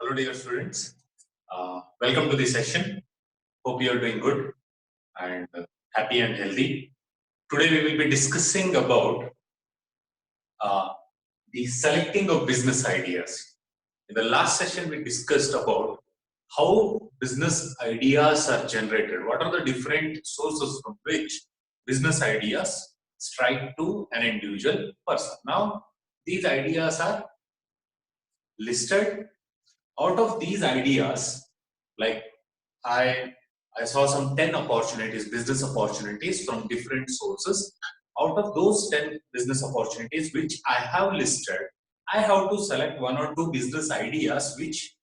Hello dear students, welcome to the session. Hope you are doing good and happy and healthy. Today we will be discussing about the selecting of business ideas. In the last session we discussed about how business ideas are generated. What are the different sources from which business ideas strike to an individual person. Now these ideas are listed. Out of these ideas, like I saw some 10 opportunities, business opportunities from different sources. Out of those 10 business opportunities which I have listed, I have to select one or two business ideas which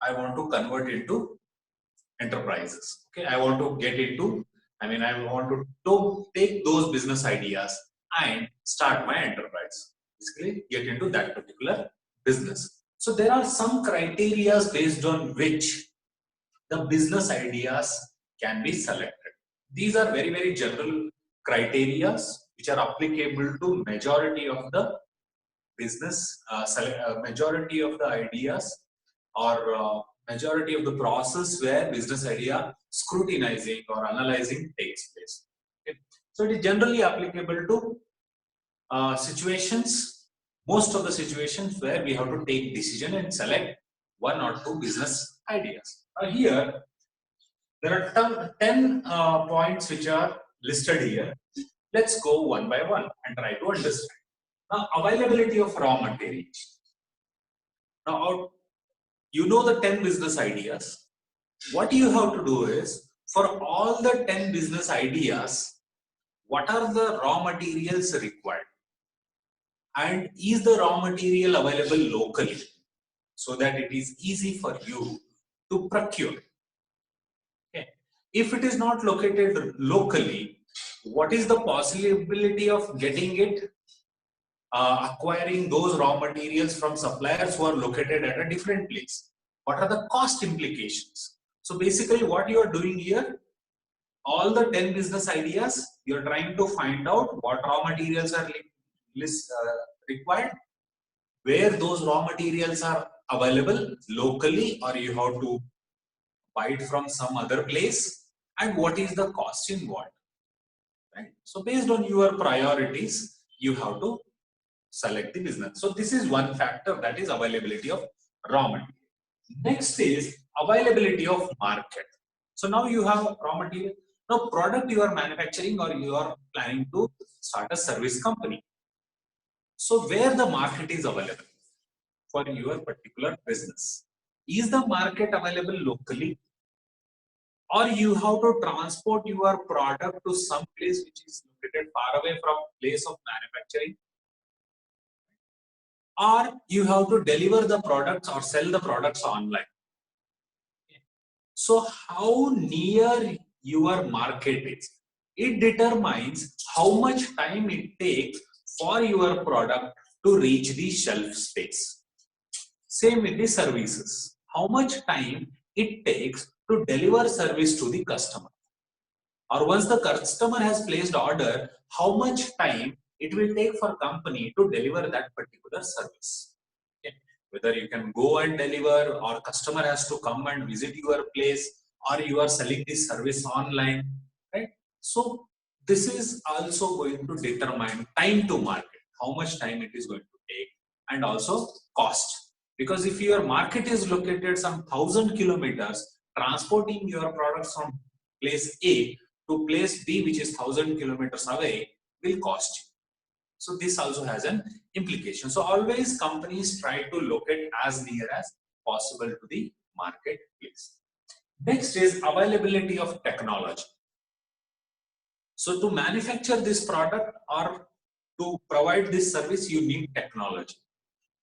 I want to convert into enterprises. Okay, I want to get into, I want to take those business ideas and start my enterprise. Basically, get into that particular business. So there are some criteria based on which the business ideas can be selected. These are very, very general criteria which are applicable to majority of the business, majority of the ideas or majority of the process where business idea scrutinizing or analyzing takes place. Okay. So it is generally applicable to situations, most of the situations where we have to take decision and select one or two business ideas. Here, there are 10 points which are listed here. Let's go one by one and try to understand. Now, availability of raw materials. Now, you know the 10 business ideas. What you have to do is, for all the 10 business ideas, what are the raw materials required? And is the raw material available locally so that it is easy for you to procure? Okay. If it is not located locally, what is the possibility of getting it, acquiring those raw materials from suppliers who are located at a different place? What are the cost implications? So basically what you are doing here, all the 10 business ideas, you are trying to find out what raw materials are required, where those raw materials are available locally or you have to buy it from some other place, and what is the cost involved. Right? So based on your priorities, you have to select the business. So this is one factor, that is availability of raw material. Next is availability of market. So now you have raw material. Now product you are manufacturing or you are planning to start a service company. So where the market is available for your particular business? Is the market available locally? Or you have to transport your product to some place which is located far away from place of manufacturing? Or you have to deliver the products or sell the products online? So how near your market is, it determines how much time it takes for your product to reach the shelf space. Same with the services. How much time it takes to deliver service to the customer. Or once the customer has placed order, how much time it will take for company to deliver that particular service. Okay. Whether you can go and deliver or customer has to come and visit your place or you are selling this service online. Right? So this is also going to determine time to market, how much time it is going to take, and also cost. Because if your market is located some 1,000 kilometers, transporting your products from place A to place B, which is 1,000 kilometers away, will cost you. So this also has an implication. So always companies try to locate as near as possible to the marketplace. Next is availability of technology. So to manufacture this product or to provide this service, you need technology.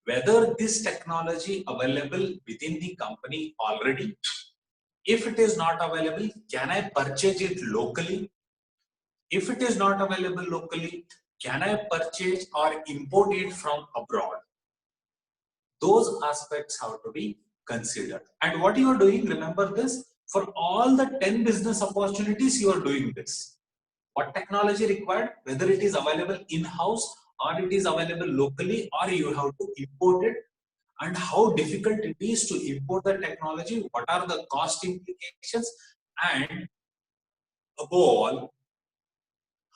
Whether this technology available within the company already. If it is not available, can I purchase it locally? If it is not available locally, can I purchase or import it from abroad? Those aspects have to be considered. And what you are doing, remember this, for all the 10 business opportunities, you are doing this. What technology required, whether it is available in-house or it is available locally or you have to import it, and how difficult it is to import the technology, what are the cost implications, and above all,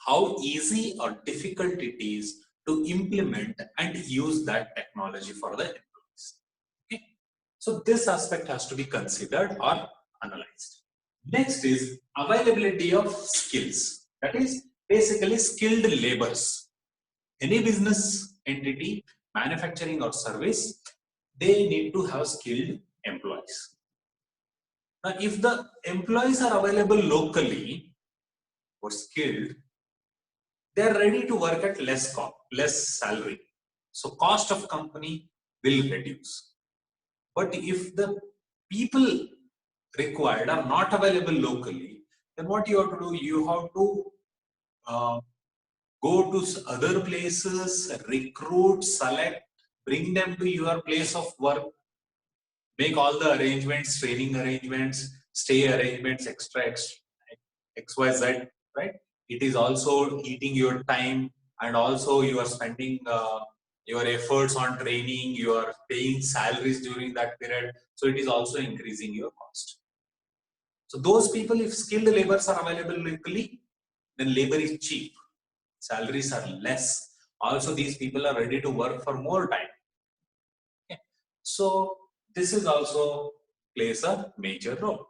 how easy or difficult it is to implement and use that technology for the employees. Okay? So this aspect has to be considered or analyzed. Next is availability of skills. That is basically skilled labors. Any business entity, manufacturing or service, they need to have skilled employees. Now, if the employees are available locally or skilled, they are ready to work at less salary. So cost of company will reduce. But if the people required are not available locally, then what you have to do, you have to uh, go to other places, recruit, select, bring them to your place of work, make all the arrangements, training arrangements, stay arrangements, XYZ, right? It is also eating your time, and also you are spending your efforts on training, you are paying salaries during that period. So it is also increasing your cost. So those people, if skilled laborers are available locally, then labor is cheap, salaries are less. Also, these people are ready to work for more time. Okay. So this is also plays a major role.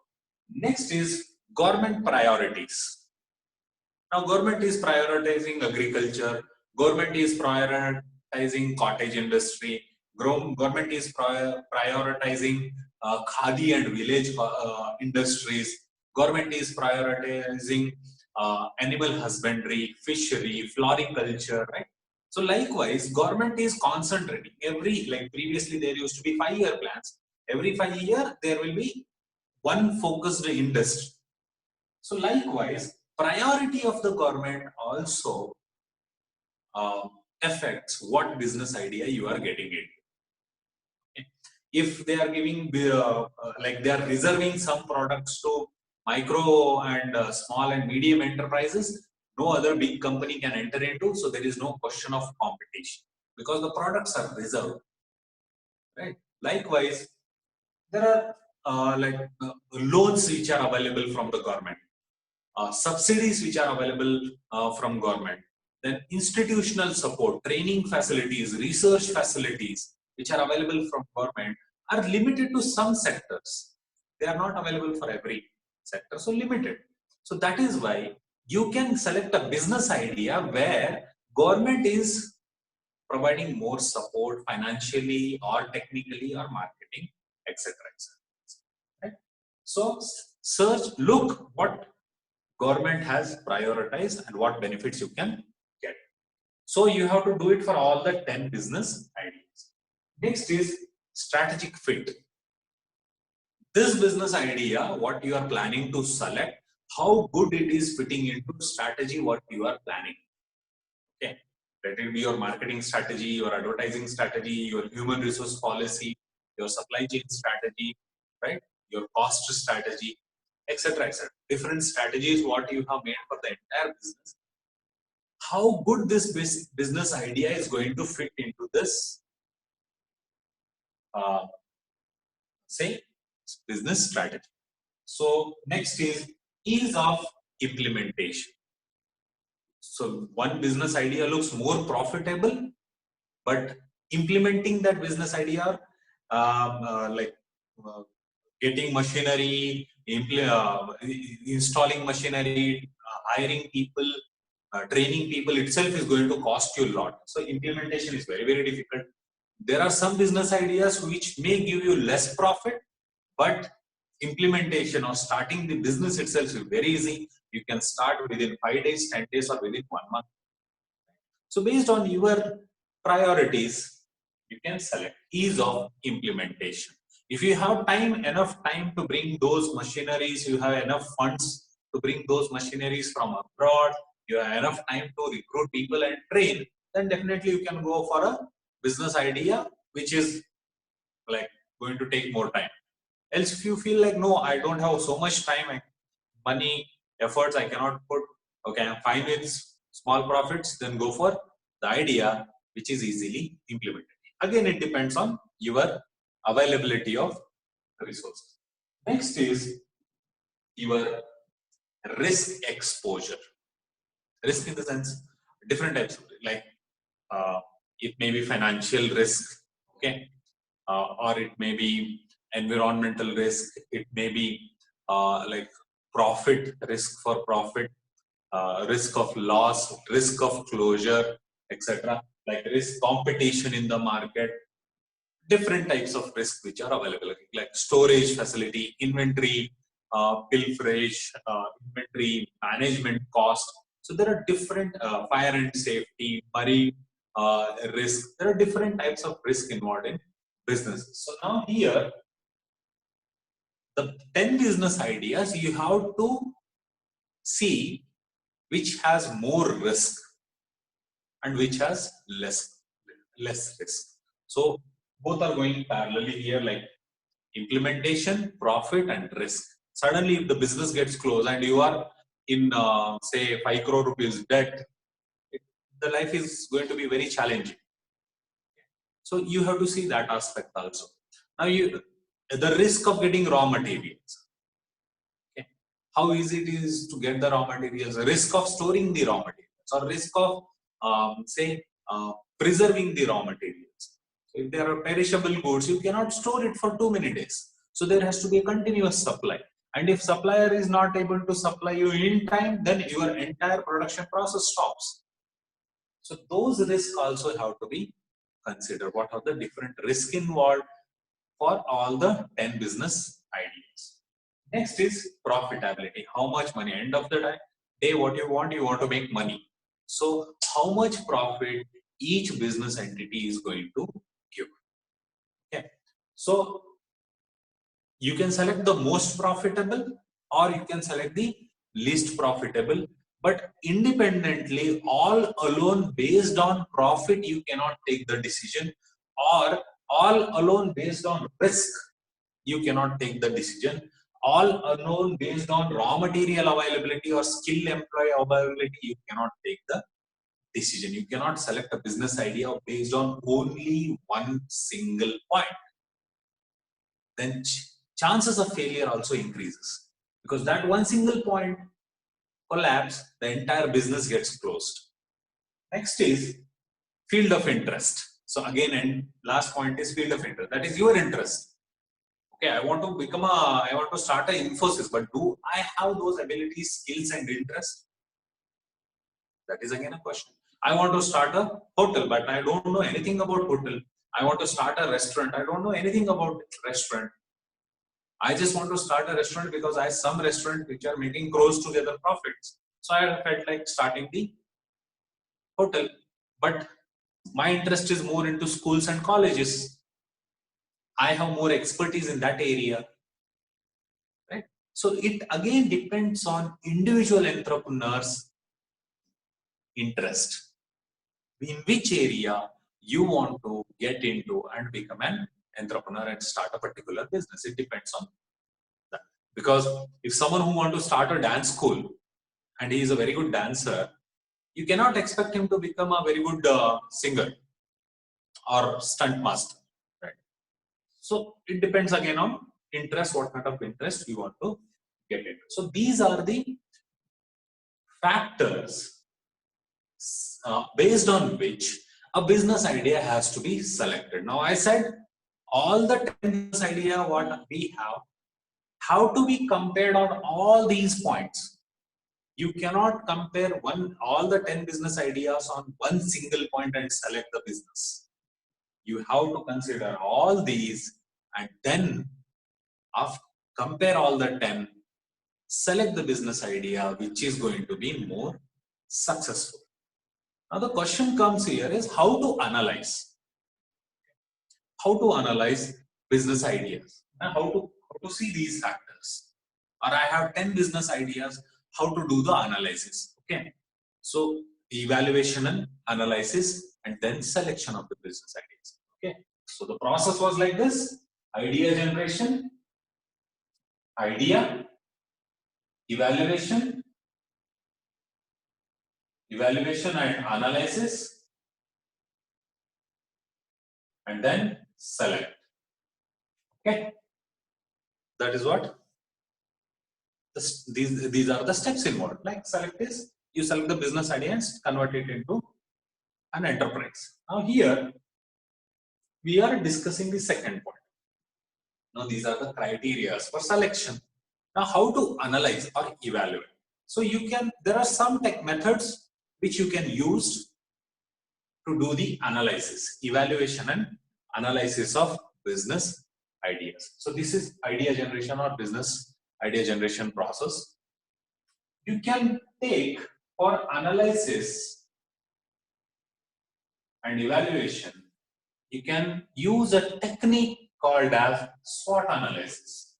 Next is government priorities. Now, government is prioritizing agriculture, government is prioritizing cottage industry, government is prioritizing khadi and village industries, government is prioritizing animal husbandry, fishery, floriculture, right? So likewise, government is concentrating like previously there used to be 5-year plans. Every 5 years there will be one focused industry. So likewise, priority of the government also affects what business idea you are getting into. Okay. If they are giving, like they are reserving some products to micro and small and medium enterprises, no other big company can enter into, so there is no question of competition because the products are reserved, right? Likewise, there are loans which are available from the government. Subsidies which are available from government, then institutional support, training facilities, research facilities which are available from government are limited to some sectors. They are not available for every sector, so limited. So that is why you can select a business idea where government is providing more support financially or technically or marketing, etc. Right? So look what government has prioritized and what benefits you can get. So you have to do it for all the 10 business ideas. Next is strategic fit. This business idea, what you are planning to select, how good it is fitting into strategy, what you are planning. Okay. Let it be your marketing strategy, your advertising strategy, your human resource policy, your supply chain strategy, right? Your cost strategy, etc. etc. Different strategies what you have made for the entire business. How good this business idea is going to fit into this, say, business strategy. So next is ease of implementation. So one business idea looks more profitable, but implementing that business idea, like getting machinery, installing machinery, hiring people, training people itself is going to cost you a lot. So implementation is very, very difficult. There are some business ideas which may give you less profit, but implementation or starting the business itself is very easy. You can start within 5 days, 10 days, or within 1 month. So based on your priorities, you can select ease of implementation. If you have enough time to bring those machineries, you have enough funds to bring those machineries from abroad, you have enough time to recruit people and train, then definitely you can go for a business idea which is like going to take more time. Else, if you feel like, no, I don't have so much time, money, efforts, I cannot put, okay, I'm fine with small profits, then go for the idea which is easily implemented. Again, it depends on your availability of resources. Next is your risk exposure. Risk in the sense, different types of like it may be financial risk, okay, or it may be environmental risk. It may be like profit risk for profit, risk of loss, risk of closure, etc. Like risk competition in the market. Different types of risk which are available, like storage facility, inventory, pilferage, inventory management cost. So there are different fire and safety, marine risk. There are different types of risk involved in business. So now here, the 10 business ideas, you have to see which has more risk and which has less risk. So both are going parallelly here, like implementation, profit, and risk. Suddenly, if the business gets closed and you are in, say, 5 crore rupees debt, the life is going to be very challenging. So you have to see that aspect also. Now, the risk of getting raw materials. Okay. How easy it is to get the raw materials, risk of storing the raw materials, or risk of, say, preserving the raw materials. So if there are perishable goods, you cannot store it for too many days. So there has to be a continuous supply. And if supplier is not able to supply you in time, then your entire production process stops. So those risks also have to be considered. What are the different risks involved for all the 10 business ideas? Next is profitability. How much money? End of the day, what you want to make money. So how much profit each business entity is going to give. Okay. So you can select the most profitable or you can select the least profitable, but independently, all alone based on profit, you cannot take the decision, or all alone based on risk, you cannot take the decision. All alone based on raw material availability or skill employee availability, you cannot take the decision. You cannot select a business idea based on only one single point. Then chances of failure also increases, because that one single point collapse, the entire business gets closed. Next is field of interest. So again, and last point is field of interest. That is your interest. Okay, I want to start an Infosys, but do I have those abilities, skills, and interest? That is again a question. I want to start a hotel, but I don't know anything about hotel. I want to start a restaurant. I don't know anything about restaurant. I just want to start a restaurant because I have some restaurants which are making crores together profits. So I felt like starting the hotel. But my interest is more into schools and colleges. I have more expertise in that area. Right? So it again depends on individual entrepreneurs' interest. In which area you want to get into and become an entrepreneur and start a particular business. It depends on that. Because if someone who wants to start a dance school and he is a very good dancer, you cannot expect him to become a very good singer or stunt master. Right? So it depends again on interest, what kind of interest you want to get into. So these are the factors based on which a business idea has to be selected. Now I said all the 10 business idea what we have to be compared on all these points. You cannot compare all the 10 business ideas on one single point and select the business. You have to consider all these and then compare all the 10, select the business idea which is going to be more successful. Now the question comes here is how to analyze. How to analyze business ideas and how to see these factors. Or I have 10 business ideas, how to do the analysis. Okay. So evaluation and analysis and then selection of the business ideas. Okay. So the process was like this: idea generation, idea, evaluation and analysis, then selection of the business idea. Okay. So the process was like this: idea generation, idea, evaluation and analysis, then selection of the business idea. Okay. So the process was like this: idea generation, idea, evaluation and analysis, then selection of the business idea. Okay. So the process was like this: idea generation, idea, evaluation and analysis, then selection of the business idea. Okay. So and then select. Okay, that is what these are the steps involved. Like select is, you select the business idea and convert it into an enterprise. Now here we are discussing the second point. Now these are the criteria for selection. Now how to analyze or evaluate? So there are some tech methods which you can use to do the analysis, evaluation and analysis of business ideas. So this is idea generation or business idea generation process. You can take for analysis and evaluation, you can use a technique called as SWOT analysis.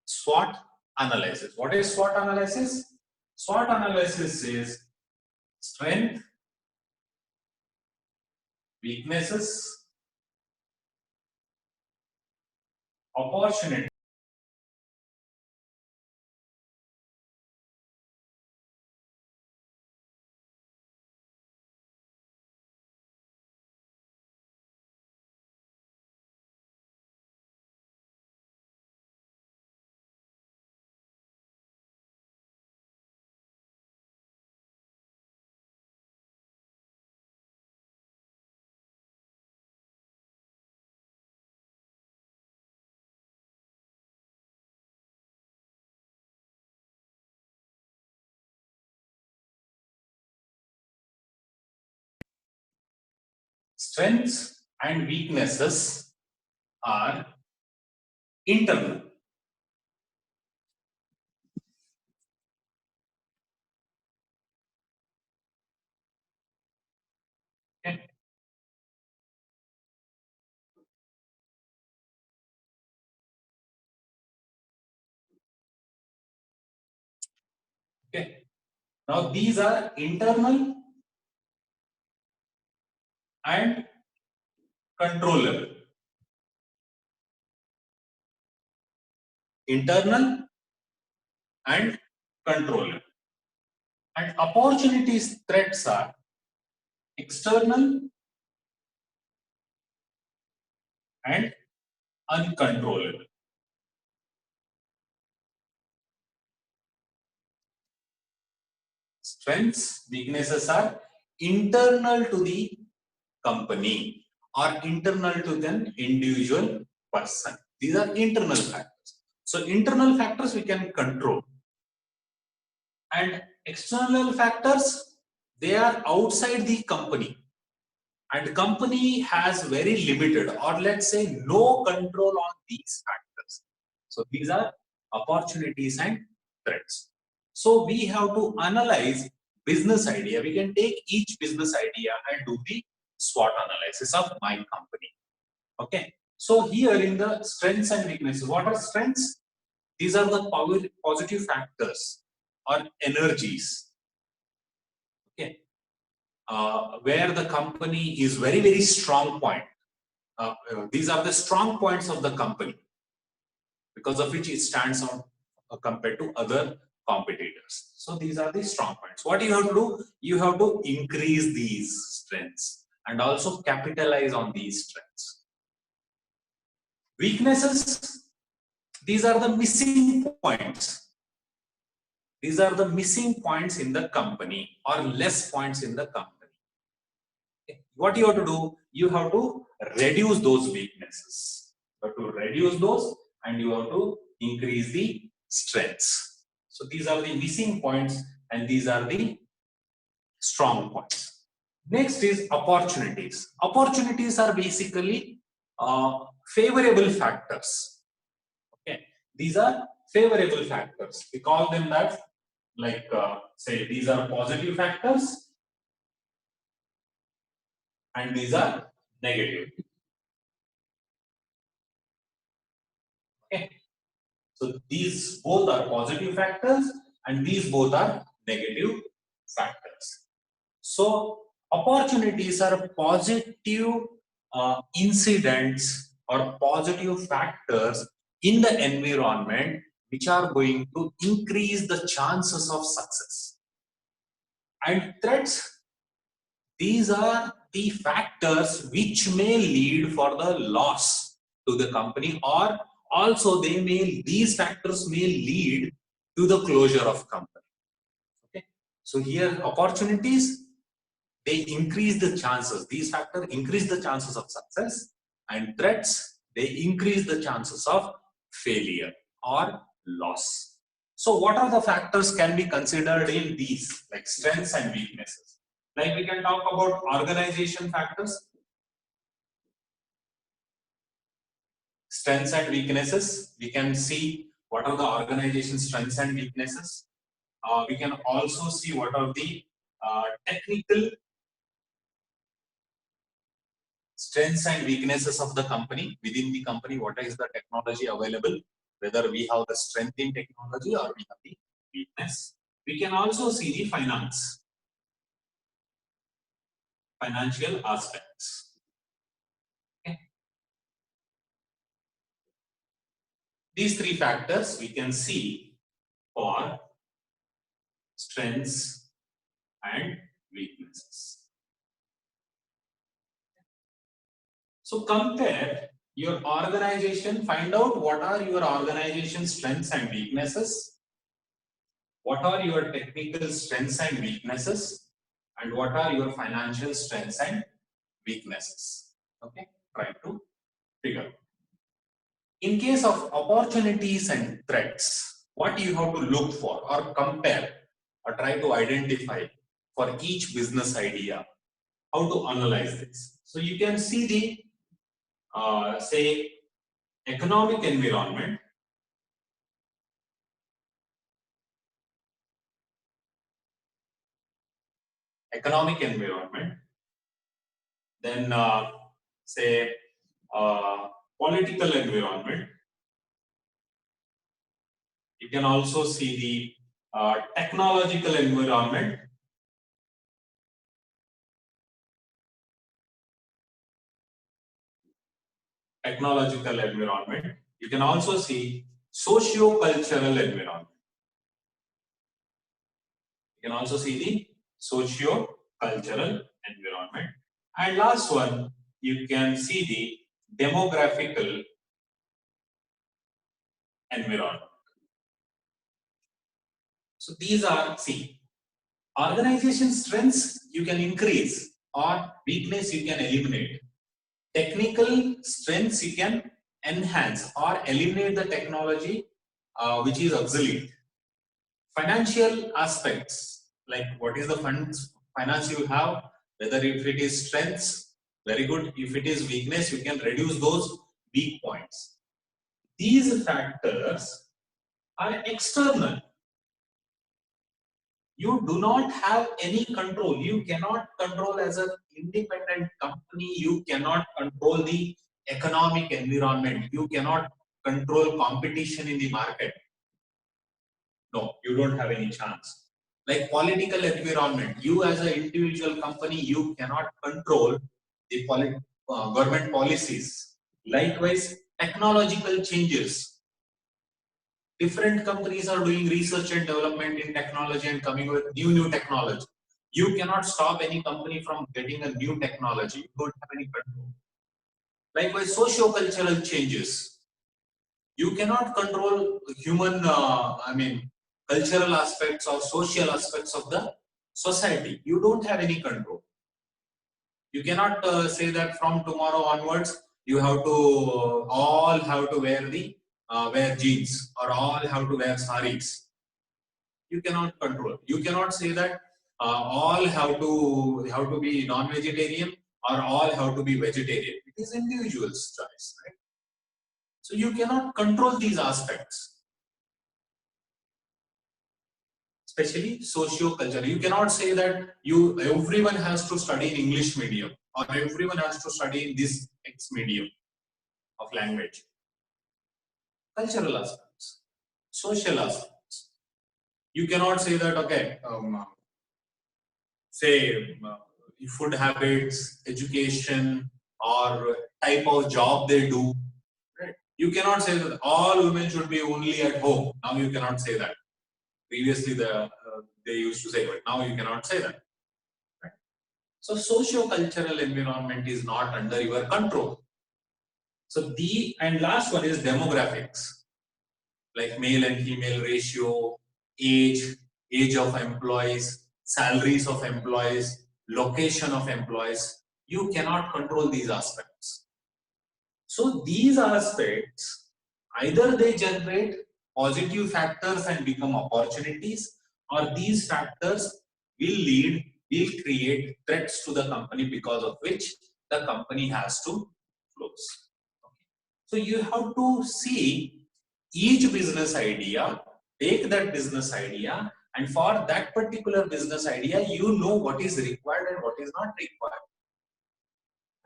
SWOT analysis. What is SWOT analysis? SWOT analysis is strength, weaknesses, opportunity, strengths and weaknesses are internal. Okay. Okay. Now these are internal and controllable. Internal and controllable. And opportunities, threats are external and uncontrollable. Strengths, weaknesses are internal to the company or internal to the individual person. These are internal factors. So internal factors we can control. And external factors, they are outside the company. And company has very limited or let's say no control on these factors. So these are opportunities and threats. So we have to analyze business idea. We can take each business idea and do the SWOT analysis of my company. Okay. So here in the strengths and weaknesses, what are strengths? These are the positive factors or energies. Okay. Where the company is very strong point. These are the strong points of the company because of which it stands out compared to other competitors. So these are the strong points. What you have to do? You have to increase these strengths and also capitalize on these strengths. Weaknesses, these are the missing points. These are the missing points in the company or less points in the company. What you have to do? You have to reduce those weaknesses. You have to reduce those and you have to increase the strengths. So these are the missing points and these are the strong points. Next is opportunities. Opportunities are basically favorable factors. Okay, these are favorable factors. We call them that, like say these are positive factors and these are negative. Okay, so these both are positive factors and these both are negative factors. So opportunities are positive incidents or positive factors in the environment which are going to increase the chances of success. And threats, these are the factors which may lead for the loss to the company, or also these factors may lead to the closure of company. Okay, so here opportunities, they increase the chances. These factors increase the chances of success, and threats, they increase the chances of failure or loss. So what are the factors can be considered in these, like strengths and weaknesses? Like we can talk about organization factors, strengths and weaknesses. We can see what are the organization strengths and weaknesses. We can also see what are the technical strengths and weaknesses of the company. Within the company, what is the technology available, whether we have the strength in technology or we have the weakness. We can also see the financial aspects. Okay. These three factors we can see for strengths and weaknesses. So compare your organization, find out what are your organization strengths and weaknesses, what are your technical strengths and weaknesses, and what are your financial strengths and weaknesses. Okay, try to figure. In case of opportunities and threats, what you have to look for or compare or try to identify for each business idea, how to analyze this. So you can see the say economic environment, then say political environment. You can also see the technological environment. You can also see socio-cultural environment. You can also see the socio-cultural environment. And last one, you can see the demographical environment. So these are, see, organization strengths you can increase or weakness you can eliminate. Technical strengths you can enhance or eliminate the technology which is obsolete. Financial aspects, like what is the finance you have, whether if it is strengths, very good. If it is weakness, you can reduce those weak points. These factors are external. You do not have any control. You cannot control as an independent company. You cannot control the economic environment. You cannot control competition in the market. No, you don't have any chance. Like political environment, you as an individual company, you cannot control the government policies. Likewise, technological changes. Different companies are doing research and development in technology and coming with new technology. You cannot stop any company from getting a new technology. You don't have any control. Likewise, socio-cultural changes. You cannot control human, cultural aspects or social aspects of the society. You don't have any control. You cannot say that from tomorrow onwards, you have to all have to wear jeans or all have to wear saris. You cannot control. You cannot say that all have to be non-vegetarian or all have to be vegetarian. It is individual's choice, right? So you cannot control these aspects, especially socio-culture. You cannot say that everyone has to study in English medium or everyone has to study in this X medium of language. Cultural aspects, social aspects. You cannot say that, okay, food habits, education, or type of job they do. Right? You cannot say that all women should be only at home. Now you cannot say that. Previously, they used to say, but now you cannot say that. Right? So socio-cultural environment is not under your control. So and last one is demographics, like male and female ratio, age of employees, salaries of employees, location of employees. You cannot control these aspects. So these aspects, either they generate positive factors and become opportunities, or these factors will create threats to the company, because of which the company has to close. Okay. So you have to see each business idea, take that business idea, and for that particular business idea, you know what is required and what is not required.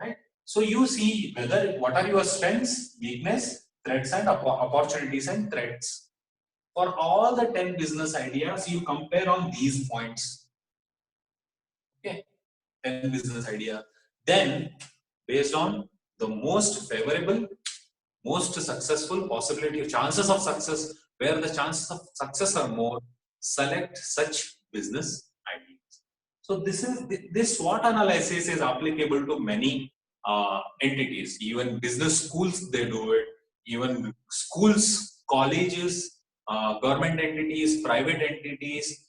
Right? So you see what are your strengths, weakness, threats, and opportunities and threats. For all the 10 business ideas, you compare on these points. Okay, 10 business idea. Then, based on the most favorable, most successful possibility, chances of success, where the chances of success are more, select such business ideas. So this SWOT analysis is applicable to many entities. Even business schools, they do it. Even schools, colleges, government entities, private entities,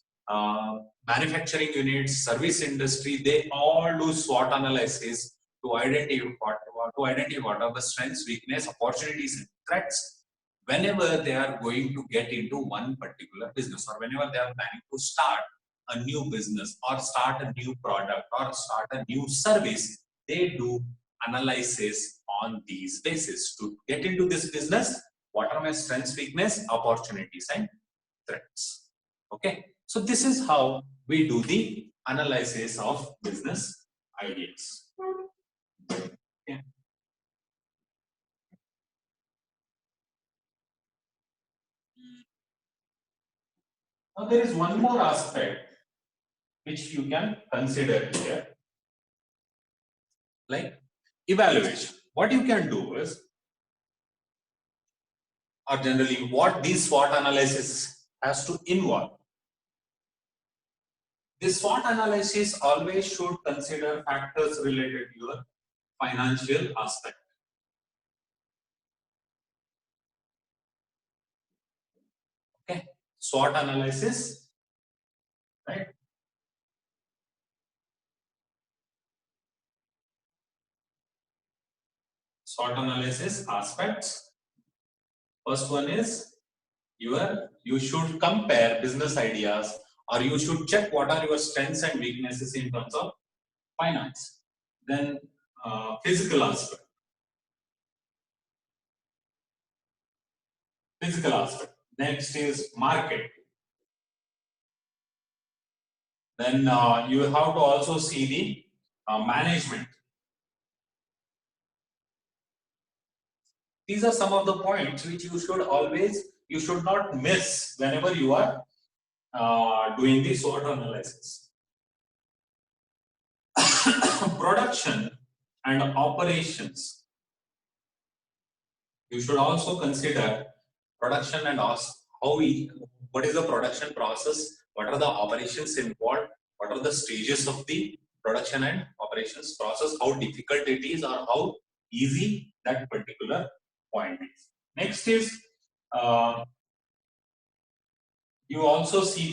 manufacturing units, service industry, they all do SWOT analysis to identify what are the strengths, weakness, opportunities, and threats whenever they are going to get into one particular business, or whenever they are planning to start a new business or start a new product or start a new service. They do analysis on these basis. To get into this business, what are my strengths, weakness, opportunities, and threats? Okay, so this is how we do the analysis of business ideas. Okay. Now there is one more aspect which you can consider here, like evaluation. What you can do is, or generally what this SWOT analysis has to involve. This SWOT analysis always should consider factors related to your financial aspect. Okay, SWOT analysis, right? SWOT analysis aspects. First one is you should compare business ideas, or you should check what are your strengths and weaknesses in terms of finance. Then physical aspect. Physical aspect. Next is market. Then you have to also see the management. These are some of the points which you should not miss whenever you are doing the SWOT analysis. Production and operations. You should also consider production and what is the production process, what are the operations involved, what are the stages of the production and operations process, how difficult it is or how easy that particular point is. Next is you also see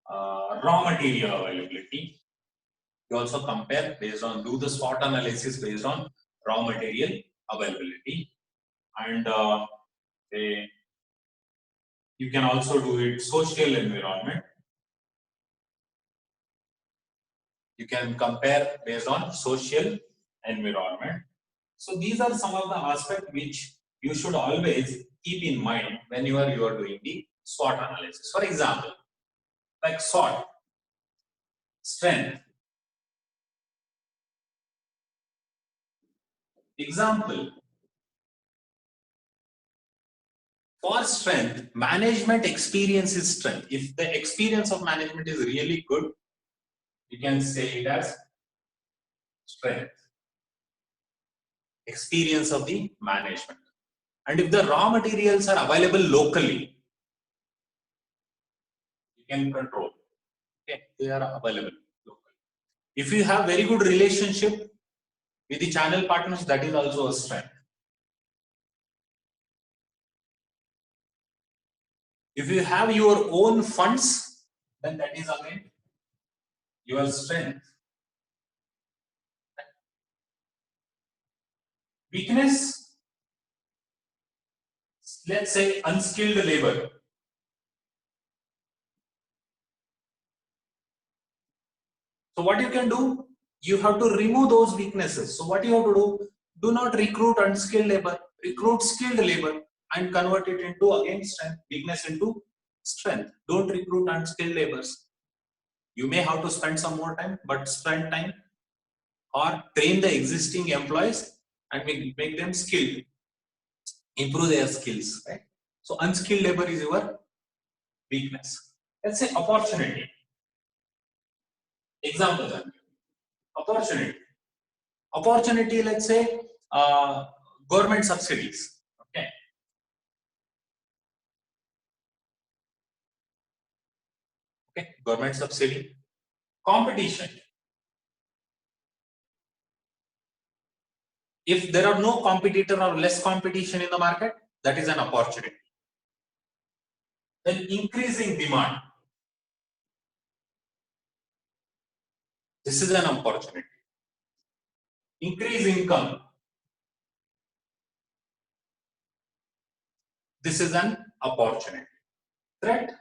the raw material availability. You also compare based on, do the SWOT analysis based on raw material availability, and you can also do it social environment. You can compare based on social environment. So these are some of the aspects which you should always keep in mind when you are doing the SWOT analysis. For example, like SWOT, strength. Example, for strength, management experience is strength. If the experience of management is really good, you can say it as strength. Experience of the management. And if the raw materials are available locally, you can control. Okay, they are available locally. If you have very good relationship with the channel partners, that is also a strength. If you have your own funds, then that is again your strength. Weakness, let's say unskilled labor. So what you can do, you have to remove those weaknesses. So what you have to do not recruit unskilled labor, recruit skilled labor and convert it into again strength, weakness into strength. Don't recruit unskilled labors. You may have to spend some more time, but spend time or train the existing employees and make them skilled, improve their skills, right? So unskilled labor is your weakness. Let's say opportunity. Example, opportunity. Opportunity, let's say government subsidies. Okay. Okay, government subsidy. Competition. If there are no competitor or less competition in the market, that is an opportunity. Then increasing demand. This is an opportunity. Increase income. This is an opportunity. Threat,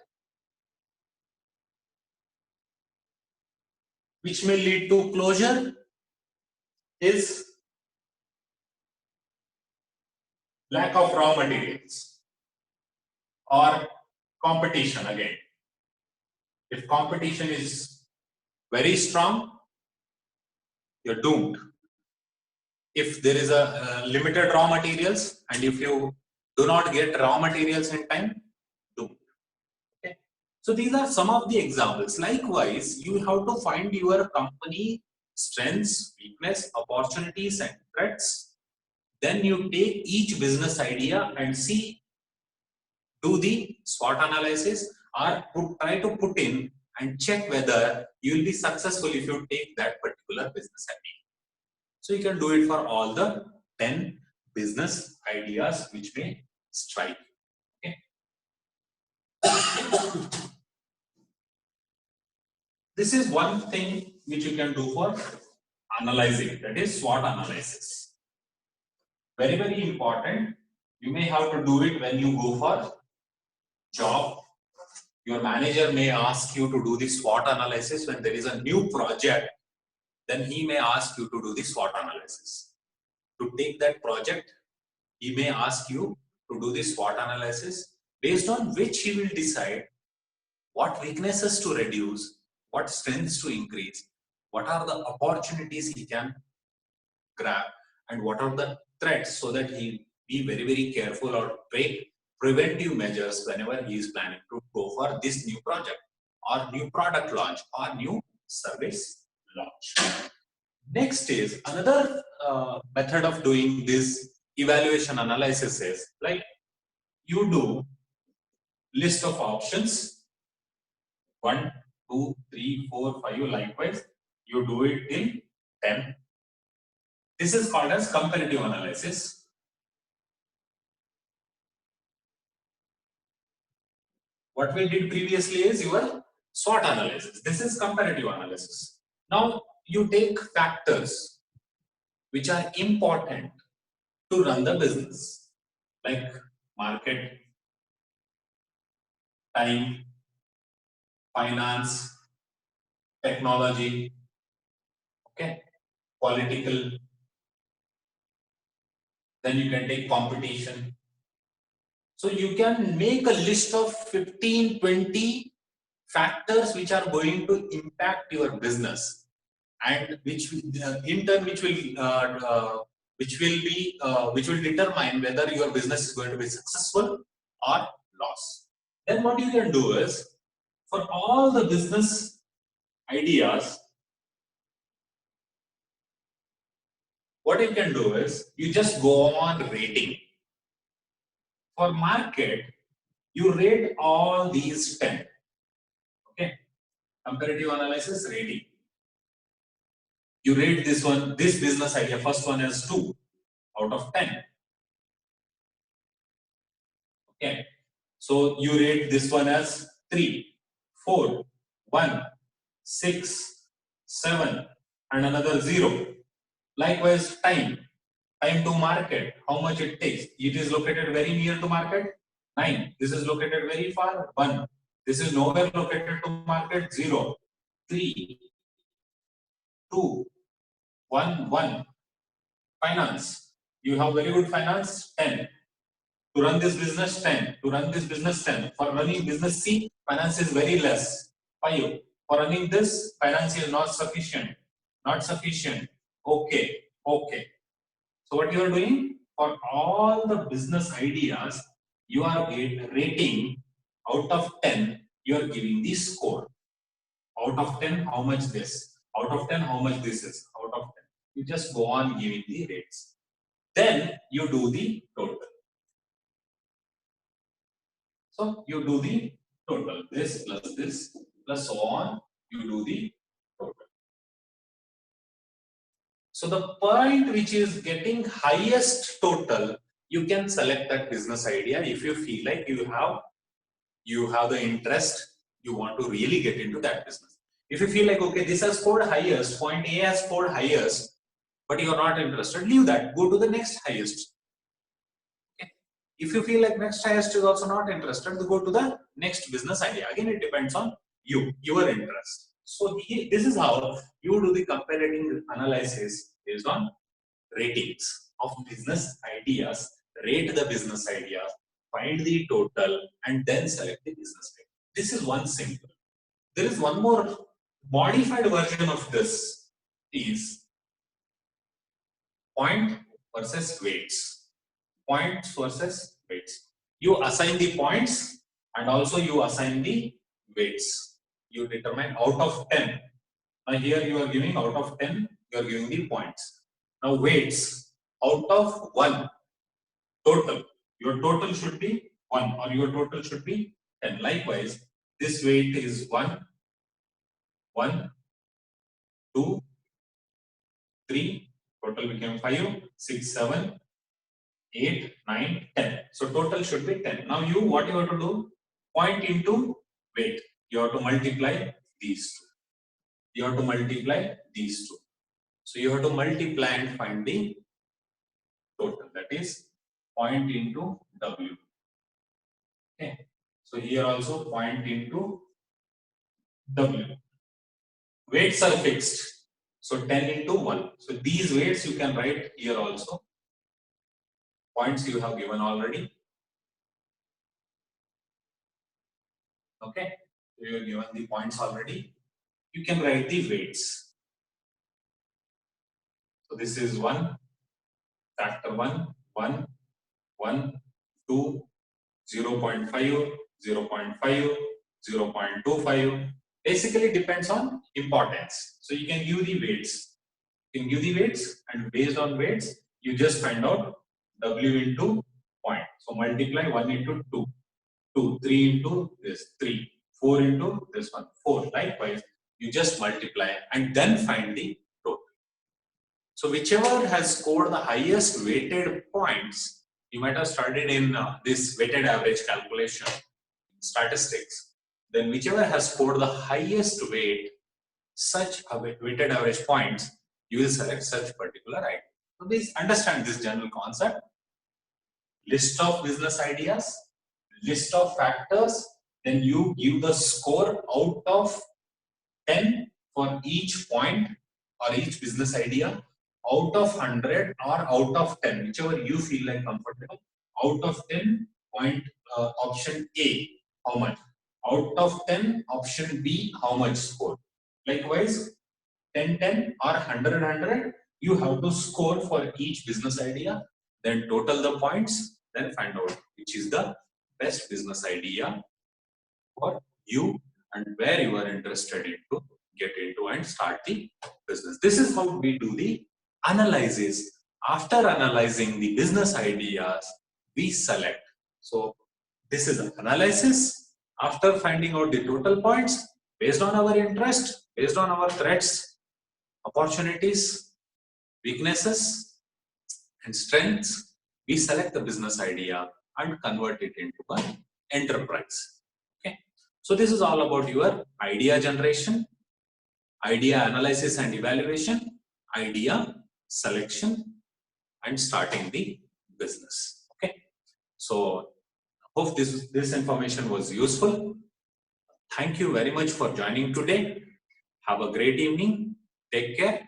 which may lead to closure, is lack of raw materials or competition again. If competition is very strong, you're doomed. If there is a limited raw materials and if you do not get raw materials in time, doomed. Okay. So these are some of the examples. Likewise, you have to find your company strengths, weakness, opportunities and threats. Then you take each business idea and see, do the SWOT analysis or try to put in and check whether you will be successful if you take that particular business idea. So you can do it for all the 10 business ideas which may strike. Okay. This is one thing which you can do for analyzing, that is SWOT analysis. Very, very important. You may have to do it when you go for job. Your manager may ask you to do the SWOT analysis when there is a new project. Then he may ask you to do the SWOT analysis. To take that project, he may ask you to do the SWOT analysis, based on which he will decide what weaknesses to reduce, what strengths to increase, what are the opportunities he can grab, and what are the threats, so that he be very, very careful or take preventive measures whenever he is planning to go for this new project or new product launch or new service launch. Next is another method of doing this evaluation analysis is like you do list of options 1, 2, 3, 4, 5. Likewise, you do it till 10. This is called as comparative analysis. What we did previously is your SWOT analysis. This is comparative analysis. Now you take factors which are important to run the business, like market, time, finance, technology, okay, political. Then you can take competition. So you can make a list of 15, 20 factors which are going to impact your business, and which in turn which will determine whether your business is going to be successful or loss. Then what you can do is, for all the business ideas, what you can do is you just go on rating. For market, you rate all these 10. Okay, comparative analysis, rating. You rate this one, this business idea, first one as 2 out of 10. Okay. So you rate this one as 3, 4, 1, 6, 7, and another 0. Likewise, time to market, how much it takes. It is located very near to market, 9. This is located very far, 1. This is nowhere located to market, 0. 3, 2, 1, 1. Finance, you have very good finance, 10. To run this business, 10. To run this business, 10. For running business C, finance is very less, 5. For running this, finance is not sufficient. Not sufficient. Okay. Okay. So what you are doing? For all the business ideas, you are rating out of 10, you are giving the score. Out of 10, how much this? Out of 10, how much this is? Out of 10. You just go on giving the rates. Then you do the total. So you do the total. This plus so on. You do the total. So the point which is getting highest total, you can select that business idea if you feel like you have the interest, you want to really get into that business. If you feel like, okay, this has scored highest, point A has scored highest, but you are not interested, leave that, go to the next highest. Okay. If you feel like next highest is also not interested, go to the next business idea. Again, it depends on you, your interest. So this is how you do the comparative analysis based on ratings of business ideas, rate the business idea, find the total, and then select the business idea. This is one simple. There is one more modified version of this is point versus weights. Points versus weights. You assign the points and also you assign the weights. You determine out of 10. Now here you are giving out of 10, you are giving the points. Now weights, out of 1, total. Your total should be 1 or your total should be 10. Likewise, this weight is 1, 1, 2, 3, total became 5, 6, 7, 8, 9, 10. So total should be 10. Now what you have to do? Point into weight. You have to multiply these two. You have to multiply these two. So you have to multiply and find the total. That is point into W. Okay. So here also point into W. Weights are fixed. So 10 into 1. So these weights you can write here also. Points you have given already. Okay. So you have given the points already. You can write the weights. So this is 1, factor 1, 1, 1, 2, 0.5, 0.5, 0.25. Basically depends on importance. So you can give the weights. You can give the weights and based on weights, you just find out W into point. So multiply 1 into 2, 2, 3 into this, 3, 4 into this one, 4. Likewise, you just multiply and then find the total. So whichever has scored the highest weighted points, you might have studied in this weighted average calculation, statistics. Then whichever has scored the highest weight, such a weighted average points, you will select such particular item. So please understand this general concept. List of business ideas, list of factors, then you give the score out of 10 for each point or each business idea, out of 100 or out of 10, whichever you feel like comfortable. Out of 10, point option A, how much? Out of 10, option B, how much score? Likewise, 10, 10 or 100, 100, you have to score for each business idea, then total the points, then find out which is the best business idea for you and where you are interested in to get into and start the business. This is how we do the analysis. After analyzing the business ideas, we select. So this is an analysis. After finding out the total points, based on our interest, based on our threats, opportunities, weaknesses, and strengths, we select the business idea and convert it into an enterprise. Okay. So this is all about your idea generation, idea analysis and evaluation, idea selection, and starting the business. Okay. So hope this information was useful. Thank you very much for joining today. Have a great evening. Take care.